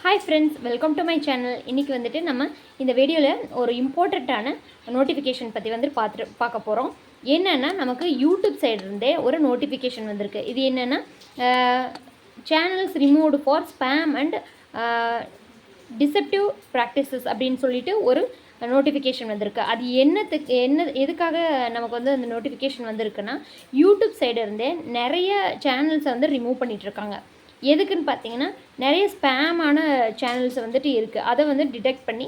Hi friends, welcome to my channel. இன்றைக்கி வந்துட்டு நம்ம இந்த வீடியோவில் ஒரு இம்பார்ட்டண்ட்டான நோட்டிஃபிகேஷன் பற்றி பார்க்க போகிறோம். என்னென்னா, நமக்கு யூடியூப் சைட்லேருந்தே ஒரு நோட்டிஃபிகேஷன் வந்திருக்கு. இது என்னென்னா, channels removed for spam and deceptive practices அப்படின்னு சொல்லிட்டு ஒரு நோட்டிஃபிகேஷன் வந்திருக்கு. அது எதுக்காக நமக்கு வந்து அந்த நோட்டிஃபிகேஷன் வந்திருக்குன்னா, யூடியூப் சைடு இருந்தே நிறைய சேனல்ஸை வந்து ரிமூவ் பண்ணிகிட்ருக்காங்க. எதுக்குன்னு பார்த்தீங்கன்னா, நிறைய ஸ்பேமான சேனல்ஸ் வந்துட்டு இருக்குது. அதை வந்து டிடெக்ட் பண்ணி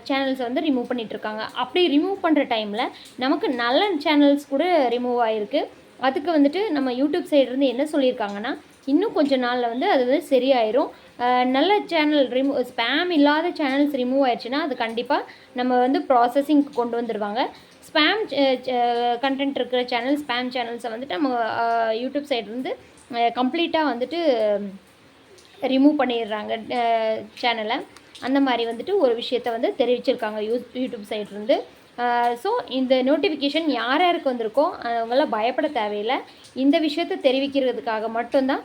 சேனல்ஸை வந்து ரிமூவ் பண்ணிகிட்ருக்காங்க. அப்படி ரிமூவ் பண்ணுற டைமில் நமக்கு நல்ல சேனல்ஸ் கூட ரிமூவ் ஆகிருக்கு. அதுக்கு வந்துட்டு நம்ம யூடியூப் சைட்லேருந்து என்ன சொல்லியிருக்காங்கன்னா, இன்னும் கொஞ்சம் நாளில் வந்து அது வந்து சரியாயிரும். நல்ல சேனல் ஸ்பேம் இல்லாத சேனல்ஸ் ரிமூவ் ஆயிடுச்சுன்னா அது கண்டிப்பாக நம்ம வந்து ப்ராசஸிங்க்கு கொண்டு வந்துடுவாங்க. ஸ்பேம் கண்டென்ட் இருக்கிற சேனல், ஸ்பேம் சேனல்ஸை வந்துட்டு நம்ம யூடியூப் சைட்லேருந்து கம்ப்ளீட்டாக வந்துட்டு ரிமூவ் பண்ணிடுறாங்க சேனலை. அந்த மாதிரி வந்துட்டு ஒரு விஷயத்தை வந்து தெரிவிச்சிருக்காங்க யூடியூப் சைட்லேருந்து. ஸோ இந்த நோட்டிஃபிகேஷன் யார் யாருக்கு வந்திருக்கோ அவங்களாம் பயப்பட தேவையில்லை. இந்த விஷயத்தை தெரிவிக்கிறதுக்காக மட்டும்தான்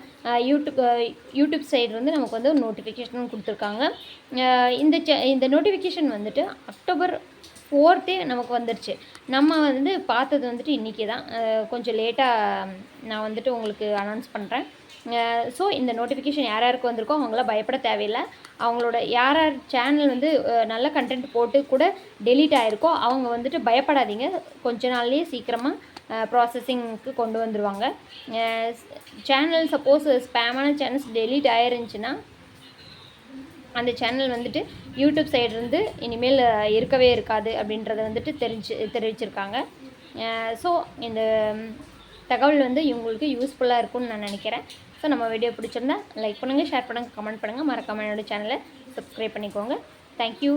யூடியூப் சைட்லேருந்து நமக்கு வந்து ஒரு நோட்டிஃபிகேஷன் கொடுத்துருக்காங்க. இந்த நோட்டிஃபிகேஷன் வந்துட்டு அக்டோபர் 4th நமக்கு வந்துடுச்சு. நம்ம வந்து பார்த்தது வந்துட்டு இன்றைக்கி தான். கொஞ்சம் லேட்டாக நான் வந்துட்டு உங்களுக்கு அனௌன்ஸ் பண்ணுறேன். ஸோ இந்த நோட்டிஃபிகேஷன் யார் யாருக்கு வந்திருக்கோ அவங்களாம் பயப்பட தேவையில்லை. அவங்களோட யார் சேனல் வந்து நல்ல கண்டென்ட் போட்டு கூட டெலீட் ஆகிருக்கோ அவங்க வந்துட்டு பயப்படாதீங்க. கொஞ்ச நாள்லேயே சீக்கிரமாக ப்ராசஸிங்க்கு கொண்டு வந்துடுவாங்க. சேனல் சப்போஸ் ஸ்பேமான சேனல்ஸ் டெலீட் ஆயிருந்துச்சுன்னா அந்த சேனல் வந்துட்டு யூடியூப் சைட்லேருந்து இனிமேல் இருக்கவே இருக்காது அப்படின்றத வந்துட்டு தெரிவிச்சிருக்காங்க. ஸோ இந்த தகவல் வந்து இவங்களுக்கு யூஸ்ஃபுல்லாக இருக்கும்னு நான் நினைக்கிறேன். ஸோ நம்ம வீடியோ பிடிச்சிருந்தா லைக் பண்ணுங்கள், ஷேர் பண்ணுங்கள், கமெண்ட் பண்ணுங்கள். மறக்காம என்னோட சேனலை சப்ஸ்கிரைப் பண்ணிக்கோங்க. தேங்க்யூ.